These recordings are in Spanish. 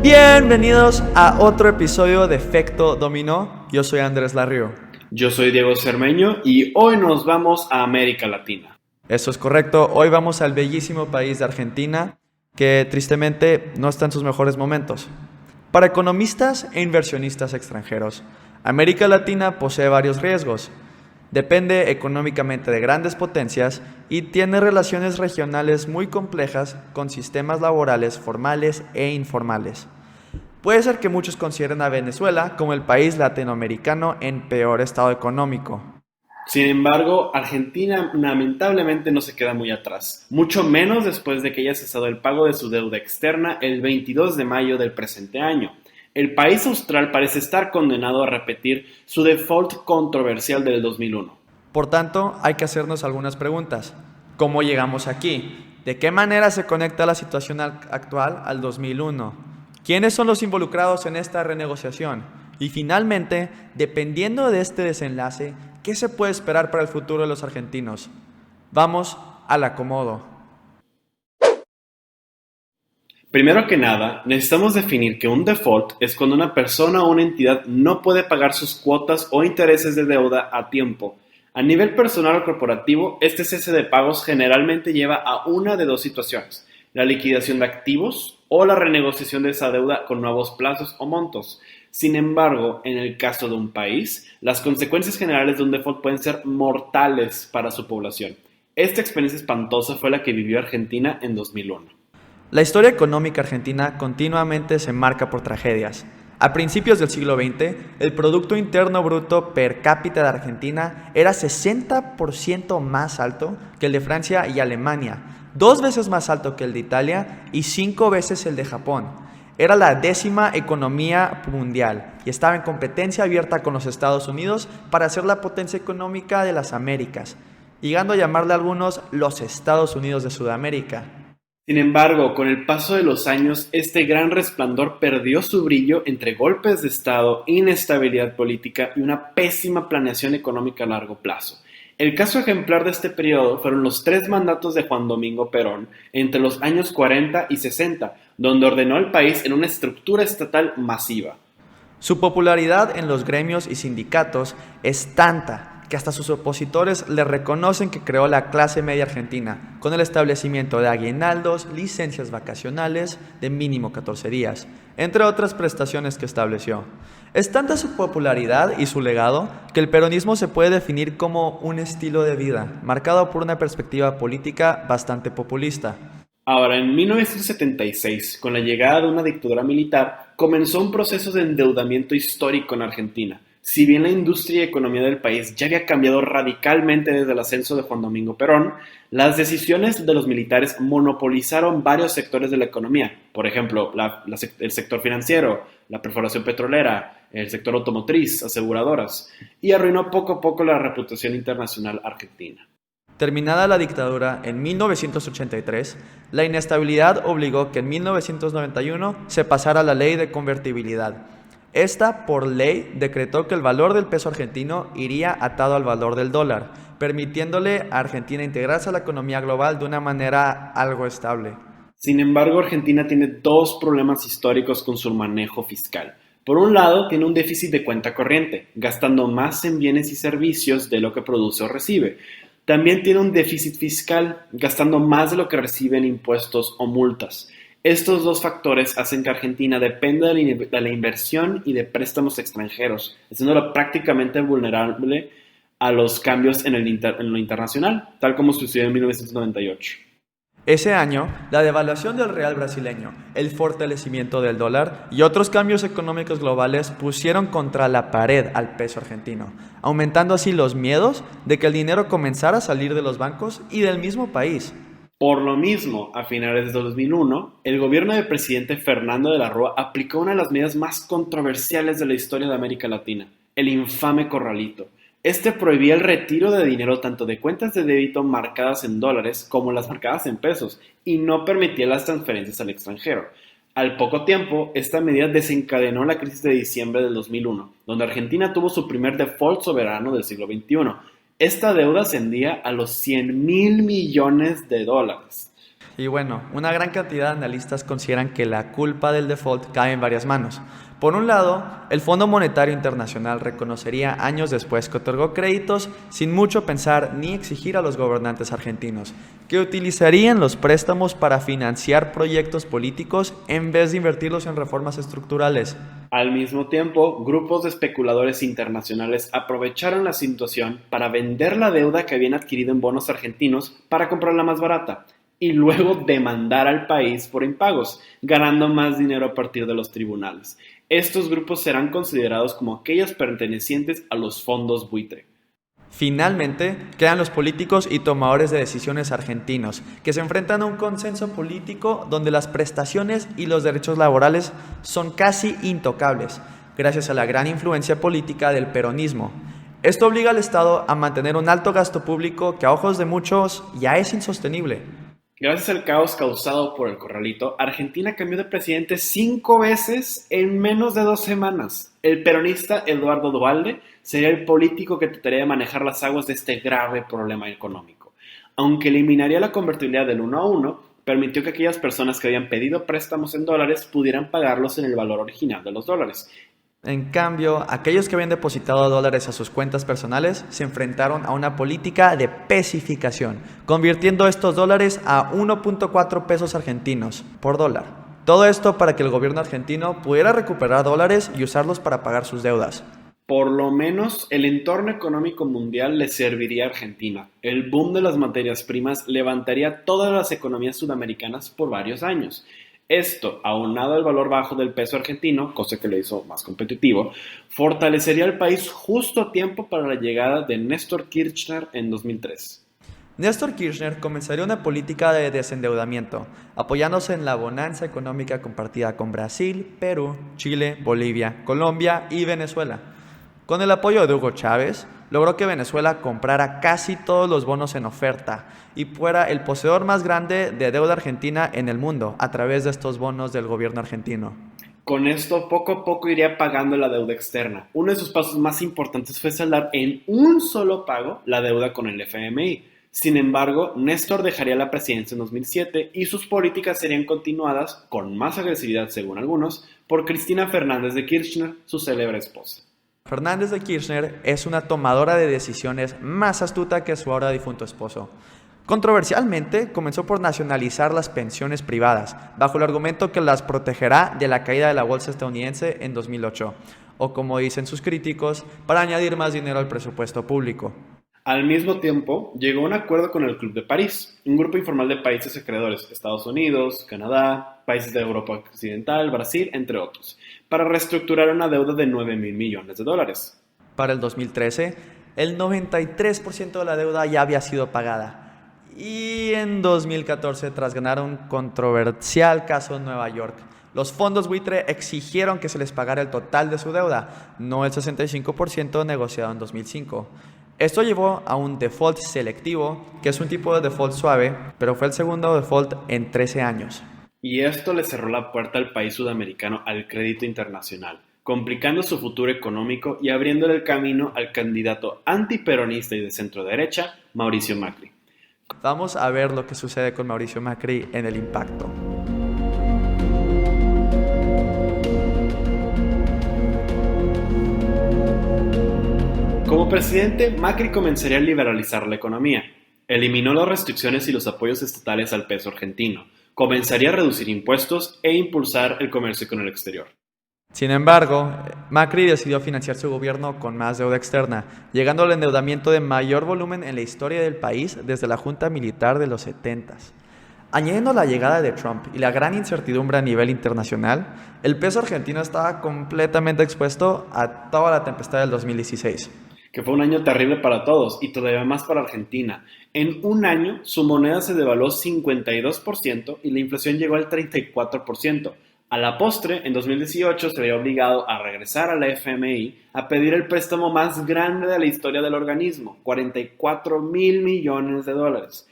Bienvenidos a otro episodio de Efecto Dominó. Yo soy Andrés Larrio. Yo soy Diego Cermeño y hoy nos vamos a América Latina. Eso es correcto. Hoy vamos al bellísimo país de Argentina, que tristemente no está en sus mejores momentos. Para economistas e inversionistas extranjeros, América Latina posee varios riesgos. Depende económicamente de grandes potencias y tiene relaciones regionales muy complejas con sistemas laborales formales e informales. Puede ser que muchos consideren a Venezuela como el país latinoamericano en peor estado económico. Sin embargo, Argentina lamentablemente no se queda muy atrás, mucho menos después de que haya cesado el pago de su deuda externa el 22 de mayo del presente año. El país austral parece estar condenado a repetir su default controversial del 2001. Por tanto, hay que hacernos algunas preguntas. ¿Cómo llegamos aquí? ¿De qué manera se conecta la situación actual al 2001? ¿Quiénes son los involucrados en esta renegociación? Y finalmente, dependiendo de este desenlace, ¿qué se puede esperar para el futuro de los argentinos? Vamos al acomodo. Primero que nada, necesitamos definir que un default es cuando una persona o una entidad no puede pagar sus cuotas o intereses de deuda a tiempo. A nivel personal o corporativo, este cese de pagos generalmente lleva a una de dos situaciones: la liquidación de activos o la renegociación de esa deuda con nuevos plazos o montos. Sin embargo, en el caso de un país, las consecuencias generales de un default pueden ser mortales para su población. Esta experiencia espantosa fue la que vivió Argentina en 2001. La historia económica argentina continuamente se marca por tragedias. A principios del siglo XX, el Producto Interno Bruto per cápita de Argentina era 60% más alto que el de Francia y Alemania, 2 veces más alto que el de Italia y 5 veces el de Japón. Era la 10ª economía mundial y estaba en competencia abierta con los Estados Unidos para ser la potencia económica de las Américas, llegando a llamarle a algunos los Estados Unidos de Sudamérica. Sin embargo, con el paso de los años, este gran resplandor perdió su brillo entre golpes de Estado, inestabilidad política y una pésima planeación económica a largo plazo. El caso ejemplar de este periodo fueron los 3 mandatos de Juan Domingo Perón entre los años 40 y 60, donde ordenó al país en una estructura estatal masiva. Su popularidad en los gremios y sindicatos es tanta que hasta sus opositores le reconocen que creó la clase media argentina, con el establecimiento de aguinaldos, licencias vacacionales de mínimo 14 días, entre otras prestaciones que estableció. Es tanta su popularidad y su legado que el peronismo se puede definir como un estilo de vida, marcado por una perspectiva política bastante populista. Ahora, en 1976, con la llegada de una dictadura militar, comenzó un proceso de endeudamiento histórico en Argentina. Si bien la industria y economía del país ya había cambiado radicalmente desde el ascenso de Juan Domingo Perón, las decisiones de los militares monopolizaron varios sectores de la economía. Por ejemplo, el sector financiero, la perforación petrolera, el sector automotriz, aseguradoras, y arruinó poco a poco la reputación internacional argentina. Terminada la dictadura en 1983, la inestabilidad obligó que en 1991 se pasara la ley de convertibilidad. Esta, por ley, decretó que el valor del peso argentino iría atado al valor del dólar, permitiéndole a Argentina integrarse a la economía global de una manera algo estable. Sin embargo, Argentina tiene 2 problemas históricos con su manejo fiscal. Por un lado, tiene un déficit de cuenta corriente, gastando más en bienes y servicios de lo que produce o recibe. También tiene un déficit fiscal, gastando más de lo que recibe en impuestos o multas. Estos 2 factores hacen que Argentina dependa de la inversión y de préstamos extranjeros, haciéndolo prácticamente vulnerable a los cambios en lo internacional, tal como sucedió en 1998. Ese año, la devaluación del real brasileño, el fortalecimiento del dólar y otros cambios económicos globales pusieron contra la pared al peso argentino, aumentando así los miedos de que el dinero comenzara a salir de los bancos y del mismo país. Por lo mismo, a finales de 2001, el gobierno del presidente Fernando de la Rúa aplicó una de las medidas más controversiales de la historia de América Latina, el infame corralito. Este prohibía el retiro de dinero tanto de cuentas de débito marcadas en dólares como las marcadas en pesos y no permitía las transferencias al extranjero. Al poco tiempo, esta medida desencadenó la crisis de diciembre del 2001, donde Argentina tuvo su primer default soberano del siglo XXI. Esta deuda ascendía a los $100.000 millones. Y bueno, una gran cantidad de analistas consideran que la culpa del default cae en varias manos. Por un lado, el Fondo Monetario Internacional reconocería años después que otorgó créditos sin mucho pensar ni exigir a los gobernantes argentinos, que utilizarían los préstamos para financiar proyectos políticos en vez de invertirlos en reformas estructurales. Al mismo tiempo, grupos de especuladores internacionales aprovecharon la situación para vender la deuda que habían adquirido en bonos argentinos para comprarla más barata y luego demandar al país por impagos, ganando más dinero a partir de los tribunales. Estos grupos serán considerados como aquellos pertenecientes a los fondos buitre. Finalmente, quedan los políticos y tomadores de decisiones argentinos, que se enfrentan a un consenso político donde las prestaciones y los derechos laborales son casi intocables, gracias a la gran influencia política del peronismo. Esto obliga al Estado a mantener un alto gasto público que a ojos de muchos ya es insostenible. Gracias al caos causado por el corralito, Argentina cambió de presidente 5 veces en menos de 2 semanas. El peronista Eduardo Duhalde sería el político que trataría de manejar las aguas de este grave problema económico. Aunque eliminaría la convertibilidad del 1 a 1, permitió que aquellas personas que habían pedido préstamos en dólares pudieran pagarlos en el valor original de los dólares. En cambio, aquellos que habían depositado dólares a sus cuentas personales se enfrentaron a una política de pesificación, convirtiendo estos dólares a 1.4 pesos argentinos por dólar. Todo esto para que el gobierno argentino pudiera recuperar dólares y usarlos para pagar sus deudas. Por lo menos el entorno económico mundial le serviría a Argentina. El boom de las materias primas levantaría todas las economías sudamericanas por varios años. Esto, aunado al valor bajo del peso argentino, cosa que lo hizo más competitivo, fortalecería al país justo a tiempo para la llegada de Néstor Kirchner en 2003. Néstor Kirchner comenzaría una política de desendeudamiento, apoyándose en la bonanza económica compartida con Brasil, Perú, Chile, Bolivia, Colombia y Venezuela. Con el apoyo de Hugo Chávez, logró que Venezuela comprara casi todos los bonos en oferta y fuera el poseedor más grande de deuda argentina en el mundo a través de estos bonos del gobierno argentino. Con esto, poco a poco iría pagando la deuda externa. Uno de sus pasos más importantes fue saldar en un solo pago la deuda con el FMI. Sin embargo, Néstor dejaría la presidencia en 2007 y sus políticas serían continuadas, con más agresividad según algunos, por Cristina Fernández de Kirchner, su célebre esposa. Fernández de Kirchner es una tomadora de decisiones más astuta que su ahora difunto esposo. Controversialmente, comenzó por nacionalizar las pensiones privadas, bajo el argumento que las protegerá de la caída de la bolsa estadounidense en 2008, o como dicen sus críticos, para añadir más dinero al presupuesto público. Al mismo tiempo, llegó a un acuerdo con el Club de París, un grupo informal de países acreedores, Estados Unidos, Canadá, países de Europa Occidental, Brasil, entre otros, para reestructurar una deuda de $9.000 millones. Para el 2013, el 93% de la deuda ya había sido pagada. Y en 2014, tras ganar un controversial caso en Nueva York, los fondos buitre exigieron que se les pagara el total de su deuda, no el 65% negociado en 2005. Esto llevó a un default selectivo, que es un tipo de default suave, pero fue el segundo default en 13 años. Y esto le cerró la puerta al país sudamericano al crédito internacional, complicando su futuro económico y abriéndole el camino al candidato antiperonista y de centro derecha, Mauricio Macri. Vamos a ver lo que sucede con Mauricio Macri en el impacto. Como presidente, Macri comenzaría a liberalizar la economía. Eliminó las restricciones y los apoyos estatales al peso argentino. Comenzaría a reducir impuestos e impulsar el comercio con el exterior. Sin embargo, Macri decidió financiar su gobierno con más deuda externa, llegando al endeudamiento de mayor volumen en la historia del país desde la Junta Militar de los 70s. Añadiendo la llegada de Trump y la gran incertidumbre a nivel internacional, el peso argentino estaba completamente expuesto a toda la tempestad del 2016. Que fue un año terrible para todos y todavía más para Argentina. En un año, su moneda se devaluó 52% y la inflación llegó al 34%. A la postre, en 2018 se veía obligado a regresar a la FMI a pedir el préstamo más grande de la historia del organismo, $44.000 millones.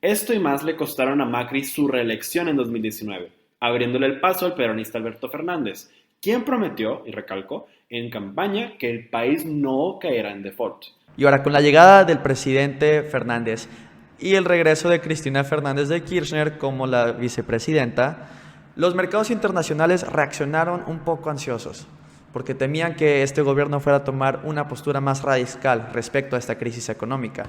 Esto y más le costaron a Macri su reelección en 2019, abriéndole el paso al peronista Alberto Fernández, quien prometió, y recalcó, en campaña que el país no caerá en default. Y ahora, con la llegada del presidente Fernández, y el regreso de Cristina Fernández de Kirchner como la vicepresidenta, los mercados internacionales reaccionaron un poco ansiosos, porque temían que este gobierno fuera a tomar una postura más radical respecto a esta crisis económica.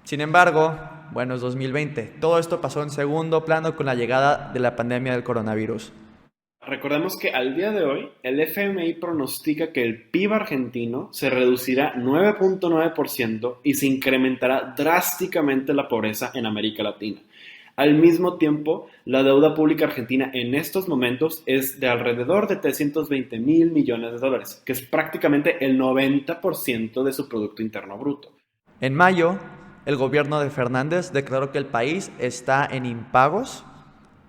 Sin embargo, bueno, es 2020. Todo esto pasó en segundo plano con la llegada de la pandemia del coronavirus. Recordemos que al día de hoy el FMI pronostica que el PIB argentino se reducirá 9.9% y se incrementará drásticamente la pobreza en América Latina. Al mismo tiempo, la deuda pública argentina en estos momentos es de alrededor de 320.000 millones de dólares, que es prácticamente el 90% de su Producto Interno Bruto. En mayo, el gobierno de Fernández declaró que el país está en impagos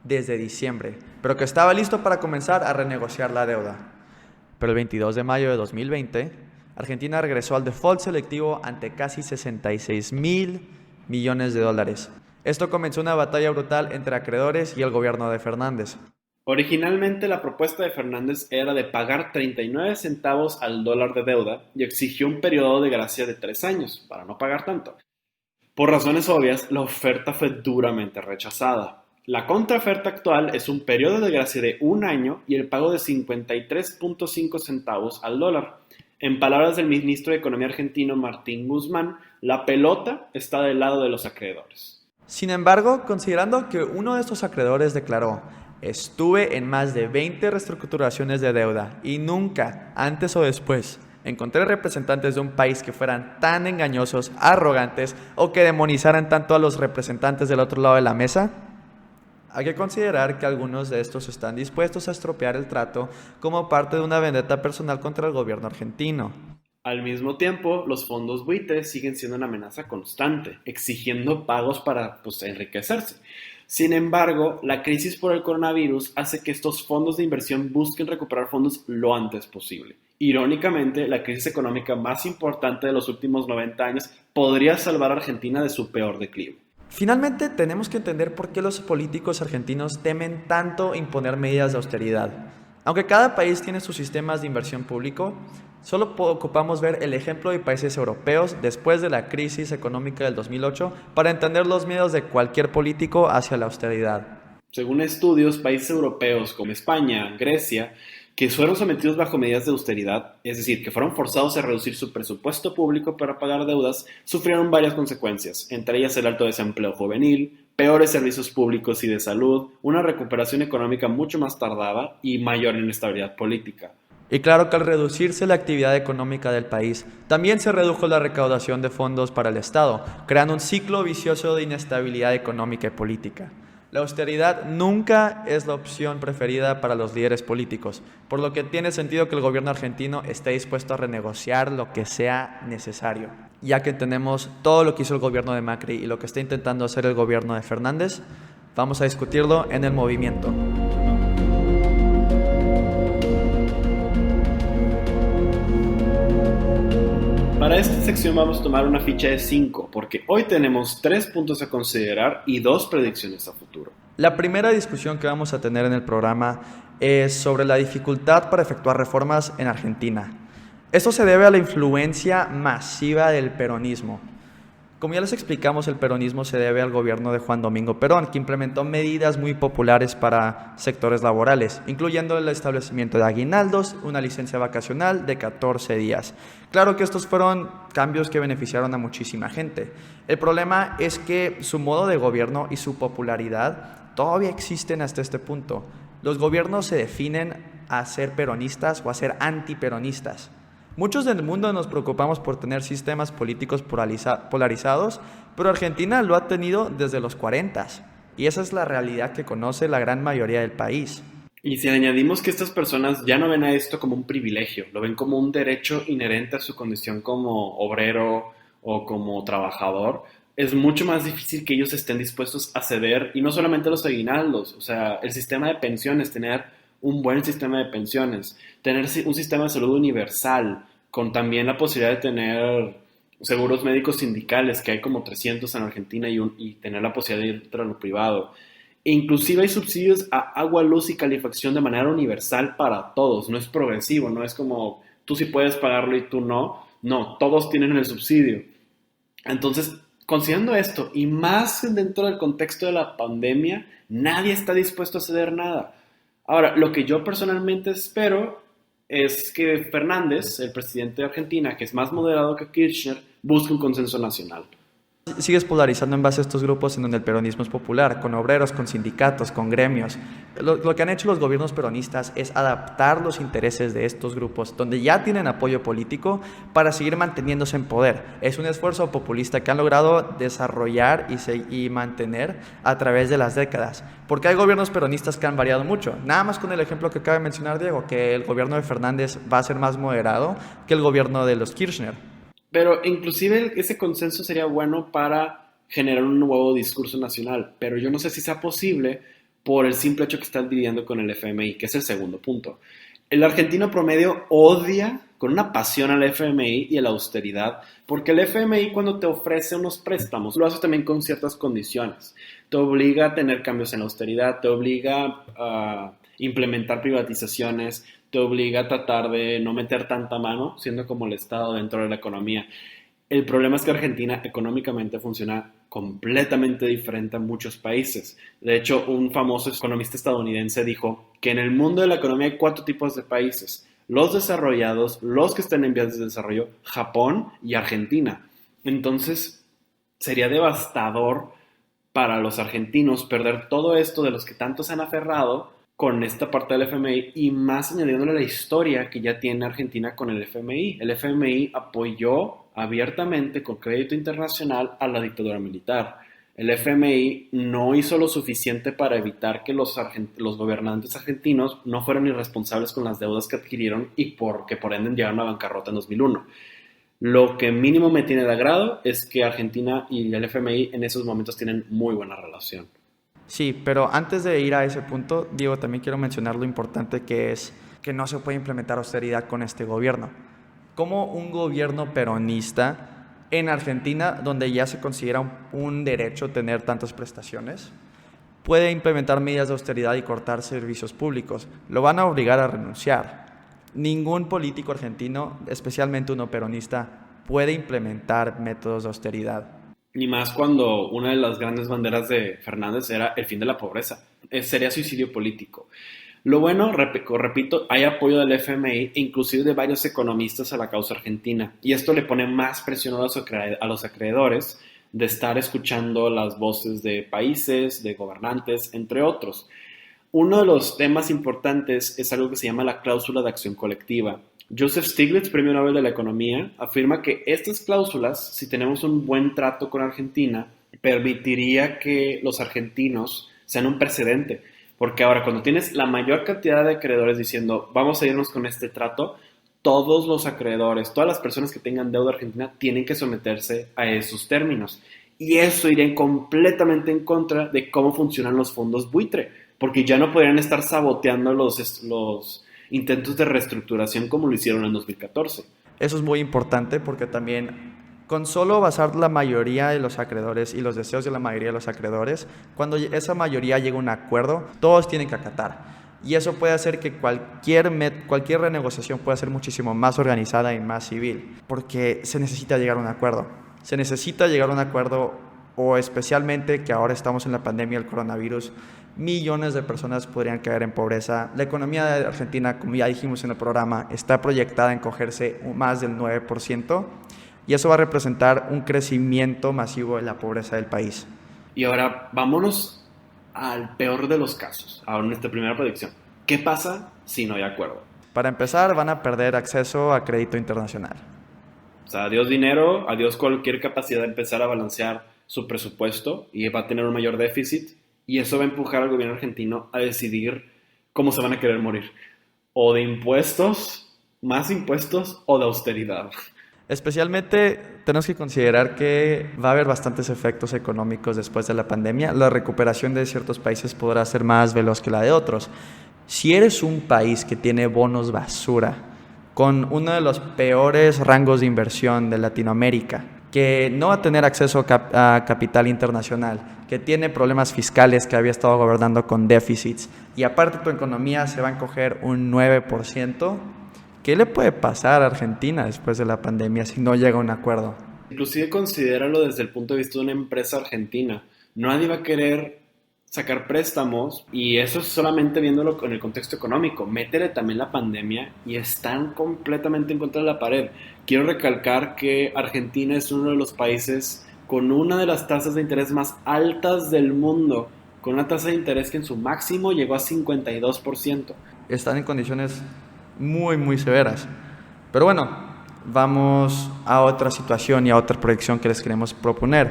desde diciembre, pero que estaba listo para comenzar a renegociar la deuda. Pero el 22 de mayo de 2020, Argentina regresó al default selectivo ante casi 66.000 millones de dólares. Esto comenzó una batalla brutal entre acreedores y el gobierno de Fernández. Originalmente la propuesta de Fernández era de pagar 39 centavos al dólar de deuda y exigió un periodo de gracia de 3 años para no pagar tanto. Por razones obvias, la oferta fue duramente rechazada. La contraoferta actual es un periodo de gracia de 1 año y el pago de 53.5 centavos al dólar. En palabras del ministro de Economía argentino Martín Guzmán, la pelota está del lado de los acreedores. Sin embargo, considerando que uno de estos acreedores declaró: estuve en más de 20 reestructuraciones de deuda y nunca, antes o después, encontré representantes de un país que fueran tan engañosos, arrogantes o que demonizaran tanto a los representantes del otro lado de la mesa, hay que considerar que algunos de estos están dispuestos a estropear el trato como parte de una vendetta personal contra el gobierno argentino. Al mismo tiempo, los fondos buitres siguen siendo una amenaza constante, exigiendo pagos para enriquecerse. Sin embargo, la crisis por el coronavirus hace que estos fondos de inversión busquen recuperar fondos lo antes posible. Irónicamente, la crisis económica más importante de los últimos 90 años podría salvar a Argentina de su peor declive. Finalmente, tenemos que entender por qué los políticos argentinos temen tanto imponer medidas de austeridad. Aunque cada país tiene sus sistemas de inversión público, solo ocupamos ver el ejemplo de países europeos después de la crisis económica del 2008 para entender los miedos de cualquier político hacia la austeridad. Según estudios, países europeos como España, Grecia, que fueron sometidos bajo medidas de austeridad, es decir, que fueron forzados a reducir su presupuesto público para pagar deudas, sufrieron varias consecuencias, entre ellas el alto desempleo juvenil, peores servicios públicos y de salud, una recuperación económica mucho más tardada y mayor inestabilidad política. Y claro que al reducirse la actividad económica del país, también se redujo la recaudación de fondos para el Estado, creando un ciclo vicioso de inestabilidad económica y política. La austeridad nunca es la opción preferida para los líderes políticos, por lo que tiene sentido que el gobierno argentino esté dispuesto a renegociar lo que sea necesario. Ya que tenemos todo lo que hizo el gobierno de Macri y lo que está intentando hacer el gobierno de Fernández, vamos a discutirlo en el movimiento. Para esta sección vamos a tomar una ficha de 5, porque hoy tenemos 3 puntos a considerar y 2 predicciones a futuro. La primera discusión que vamos a tener en el programa es sobre la dificultad para efectuar reformas en Argentina. Esto se debe a la influencia masiva del peronismo. Como ya les explicamos, el peronismo se debe al gobierno de Juan Domingo Perón, que implementó medidas muy populares para sectores laborales, incluyendo el establecimiento de aguinaldos, una licencia vacacional de 14 días. Claro que estos fueron cambios que beneficiaron a muchísima gente. El problema es que su modo de gobierno y su popularidad todavía existen hasta este punto. Los gobiernos se definen a ser peronistas o a ser antiperonistas. Muchos del mundo nos preocupamos por tener sistemas políticos polarizados, pero Argentina lo ha tenido desde los 40 y esa es la realidad que conoce la gran mayoría del país. Y si añadimos que estas personas ya no ven a esto como un privilegio, lo ven como un derecho inherente a su condición como obrero o como trabajador, es mucho más difícil que ellos estén dispuestos a ceder, y no solamente los aguinaldos, o sea, el sistema de pensiones, tener un buen sistema de pensiones, tener un sistema de salud universal, con también la posibilidad de tener seguros médicos sindicales, que hay como 300 en Argentina, y tener la posibilidad de ir a lo privado. E inclusive hay subsidios a agua, luz y calefacción de manera universal para todos, no es progresivo, no es como tú sí puedes pagarlo y tú no, todos tienen el subsidio. Entonces, Considerando esto, y más dentro del contexto de la pandemia, nadie está dispuesto a ceder nada. Ahora, lo que yo personalmente espero es que Fernández, el presidente de Argentina, que es más moderado que Kirchner, busque un consenso nacional. Sigues polarizando en base a estos grupos en donde el peronismo es popular, con obreros, con sindicatos, con gremios. Lo que han hecho los gobiernos peronistas es adaptar los intereses de estos grupos, donde ya tienen apoyo político, para seguir manteniéndose en poder. Es un esfuerzo populista que han logrado desarrollar y mantener a través de las décadas. Porque hay gobiernos peronistas que han variado mucho. Nada más con el ejemplo que acaba de mencionar Diego, que el gobierno de Fernández va a ser más moderado que el gobierno de los Kirchner. Pero inclusive ese consenso sería bueno para generar un nuevo discurso nacional, pero yo no sé si sea posible por el simple hecho que están dividiendo con el FMI, que es el segundo punto. El argentino promedio odia con una pasión al FMI y a la austeridad, porque el FMI cuando te ofrece unos préstamos, lo hace también con ciertas condiciones. Te obliga a tener cambios en la austeridad, te obliga a implementar privatizaciones, te obliga a tratar de no meter tanta mano, siendo como el Estado dentro de la economía. El problema es que Argentina económicamente funciona completamente diferente a muchos países. De hecho, un famoso economista estadounidense dijo que en el mundo de la economía hay 4 tipos de países: los desarrollados, los que están en vías de desarrollo, Japón y Argentina. Entonces, sería devastador para los argentinos perder todo esto de los que tanto se han aferrado con esta parte del FMI, y más añadiéndole la historia que ya tiene Argentina con el FMI. El FMI apoyó abiertamente con crédito internacional a la dictadura militar. El FMI no hizo lo suficiente para evitar que los gobernantes argentinos no fueran irresponsables con las deudas que adquirieron y que por ende llegaron a bancarrota en 2001. Lo que mínimo me tiene de agrado es que Argentina y el FMI en esos momentos tienen muy buena relación. Sí, pero antes de ir a ese punto, Diego, también quiero mencionar lo importante que es que no se puede implementar austeridad con este gobierno. Como un gobierno peronista en Argentina, donde ya se considera un derecho tener tantas prestaciones, puede implementar medidas de austeridad y cortar servicios públicos? Lo van a obligar a renunciar. Ningún político argentino, especialmente uno peronista, puede implementar métodos de austeridad. Ni más cuando una de las grandes banderas de Fernández era el fin de la pobreza. Sería suicidio político. Lo bueno, repito, hay apoyo del FMI e inclusive de varios economistas a la causa argentina. Y esto le pone más presión a los acreedores de estar escuchando las voces de países, de gobernantes, entre otros. Uno de los temas importantes es algo que se llama la cláusula de acción colectiva. Joseph Stiglitz, premio Nobel de la Economía, afirma que estas cláusulas, si tenemos un buen trato con Argentina, permitiría que los argentinos sean un precedente. Porque ahora, cuando tienes la mayor cantidad de acreedores diciendo vamos a irnos con este trato, todos los acreedores, todas las personas que tengan deuda argentina tienen que someterse a esos términos. Y eso iría completamente en contra de cómo funcionan los fondos buitre, porque ya no podrían estar saboteando los intentos de reestructuración como lo hicieron en 2014. Eso es muy importante porque también con solo basar la mayoría de los acreedores y los deseos de la mayoría de los acreedores, cuando esa mayoría llega a un acuerdo, todos tienen que acatar. Y eso puede hacer que cualquier renegociación pueda ser muchísimo más organizada y más civil, porque se necesita llegar a un acuerdo. Se necesita llegar a un acuerdo, o especialmente que ahora estamos en la pandemia del coronavirus, millones de personas podrían caer en pobreza. La economía de Argentina, como ya dijimos en el programa, está proyectada en cogerse más del 9%, y eso va a representar un crecimiento masivo de la pobreza del país. Y ahora vámonos al peor de los casos, ahora en esta primera predicción. ¿Qué pasa si no hay acuerdo? Para empezar, van a perder acceso a crédito internacional. O sea, adiós dinero, adiós cualquier capacidad de empezar a balancear su presupuesto, y va a tener un mayor déficit, y eso va a empujar al gobierno argentino a decidir cómo se van a querer morir. O de impuestos, más impuestos, o de austeridad. Especialmente tenemos que considerar que va a haber bastantes efectos económicos después de la pandemia. La recuperación de ciertos países podrá ser más veloz que la de otros. Si eres un país que tiene bonos basura, con uno de los peores rangos de inversión de Latinoamérica, que no va a tener acceso a capital internacional, que tiene problemas fiscales, que había estado gobernando con déficits, y aparte tu economía se va a encoger un 9%, ¿qué le puede pasar a Argentina después de la pandemia si no llega a un acuerdo? Inclusive considéralo desde el punto de vista de una empresa argentina. Nadie va a querer sacar préstamos y eso es solamente viéndolo en el contexto económico. Métele también la pandemia y están completamente en contra de la pared. Quiero recalcar que Argentina es uno de los países con una de las tasas de interés más altas del mundo, con una tasa de interés que en su máximo llegó a 52%. Están en condiciones muy, muy severas. Pero bueno, vamos a otra situación y a otra proyección que les queremos proponer.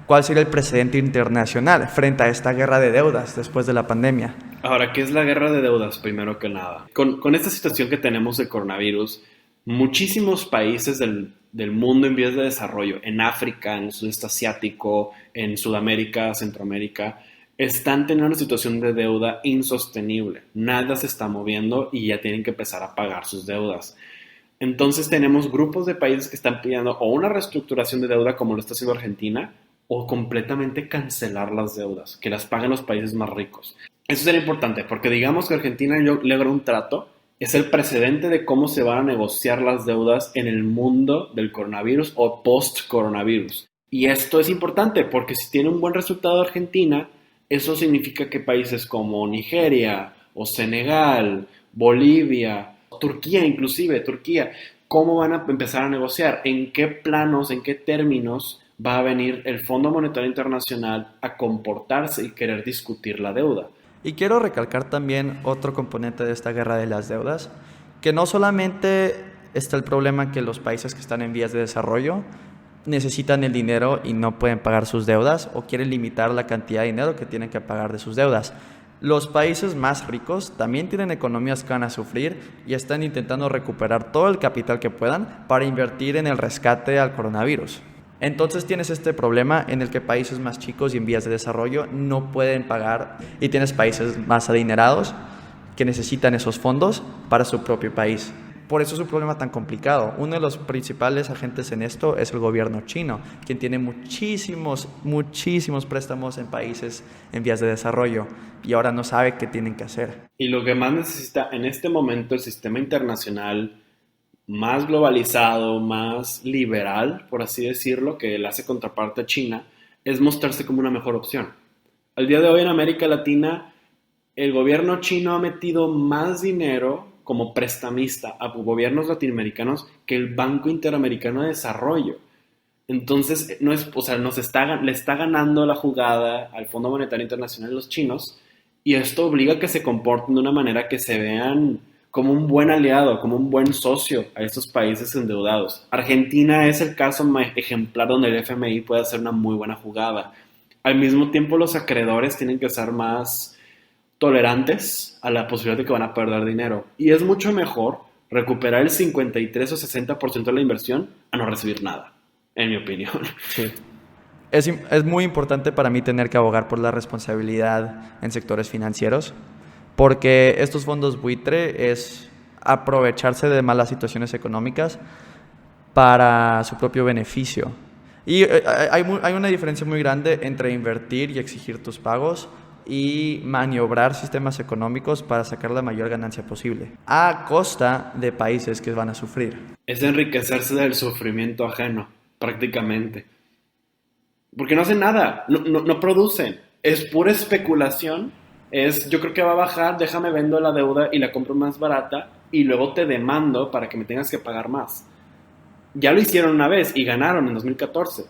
¿Cuál sería el precedente internacional frente a esta guerra de deudas después de la pandemia? Ahora, ¿qué es la guerra de deudas? Primero que nada, con esta situación que tenemos de coronavirus, muchísimos países del mundo en vías de desarrollo, en África, en el sudeste asiático, en Sudamérica, Centroamérica, están teniendo una situación de deuda insostenible. Nada se está moviendo y ya tienen que empezar a pagar sus deudas. Entonces tenemos grupos de países que están pidiendo o una reestructuración de deuda como lo está haciendo Argentina, o completamente cancelar las deudas, que las paguen los países más ricos. Eso sería importante, porque digamos que Argentina logra un trato, es el precedente de cómo se van a negociar las deudas en el mundo del coronavirus o post-coronavirus. Y esto es importante, porque si tiene un buen resultado Argentina, eso significa que países como Nigeria o Senegal, Bolivia, Turquía inclusive, ¿cómo van a empezar a negociar? ¿En qué planos, en qué términos va a venir el Fondo Monetario Internacional a comportarse y querer discutir la deuda? Y quiero recalcar también otro componente de esta guerra de las deudas, que no solamente está el problema que los países que están en vías de desarrollo necesitan el dinero y no pueden pagar sus deudas o quieren limitar la cantidad de dinero que tienen que pagar de sus deudas. Los países más ricos también tienen economías que van a sufrir y están intentando recuperar todo el capital que puedan para invertir en el rescate al coronavirus. Entonces tienes este problema en el que países más chicos y en vías de desarrollo no pueden pagar y tienes países más adinerados que necesitan esos fondos para su propio país. Por eso es un problema tan complicado. Uno de los principales agentes en esto es el gobierno chino, quien tiene muchísimos préstamos en países en vías de desarrollo y ahora no sabe qué tienen que hacer. Y lo que más necesita en este momento el sistema internacional más globalizado, más liberal, por así decirlo, que le hace contraparte a China, es mostrarse como una mejor opción. Al día de hoy en América Latina, el gobierno chino ha metido más dinero como prestamista a gobiernos latinoamericanos que el Banco Interamericano de Desarrollo. Entonces, le está ganando la jugada al Fondo Monetario Internacional los chinos y esto obliga a que se comporten de una manera que se vean como un buen aliado, como un buen socio a estos países endeudados. Argentina es el caso ejemplar donde el FMI puede hacer una muy buena jugada. Al mismo tiempo, los acreedores tienen que ser más tolerantes a la posibilidad de que van a perder dinero. Y es mucho mejor recuperar el 53 o 60% de la inversión a no recibir nada, en mi opinión. Sí. Es muy importante para mí tener que abogar por la responsabilidad en sectores financieros, porque estos fondos buitre es aprovecharse de malas situaciones económicas para su propio beneficio. Y hay una diferencia muy grande entre invertir y exigir tus pagos y maniobrar sistemas económicos para sacar la mayor ganancia posible, a costa de países que van a sufrir. Es enriquecerse del sufrimiento ajeno, prácticamente. Porque no hacen nada, no producen. Es pura especulación. Yo creo que va a bajar, déjame vendo la deuda y la compro más barata y luego te demando para que me tengas que pagar más. Ya lo hicieron una vez y ganaron en 2014.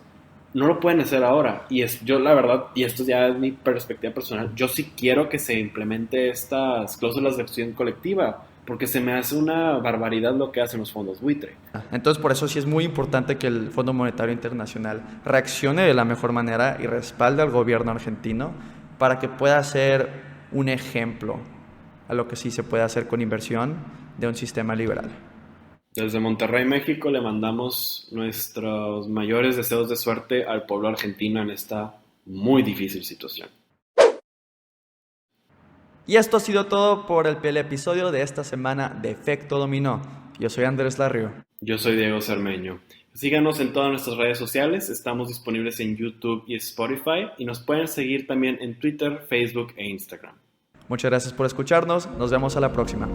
No lo pueden hacer ahora. Yo la verdad, y esto ya es mi perspectiva personal, yo sí quiero que se implemente estas cláusulas de acción colectiva, porque se me hace una barbaridad lo que hacen los fondos buitre. Entonces, por eso sí es muy importante que el Fondo Monetario Internacional reaccione de la mejor manera y respalde al gobierno argentino para que pueda ser un ejemplo a lo que sí se puede hacer con inversión de un sistema liberal. Desde Monterrey, México, le mandamos nuestros mayores deseos de suerte al pueblo argentino en esta muy difícil situación. Y esto ha sido todo por el episodio de esta semana de Efecto Dominó. Yo soy Andrés Larrio. Yo soy Diego Cermeño. Síganos en todas nuestras redes sociales. Estamos disponibles en YouTube y Spotify. Y nos pueden seguir también en Twitter, Facebook e Instagram. Muchas gracias por escucharnos. Nos vemos a la próxima.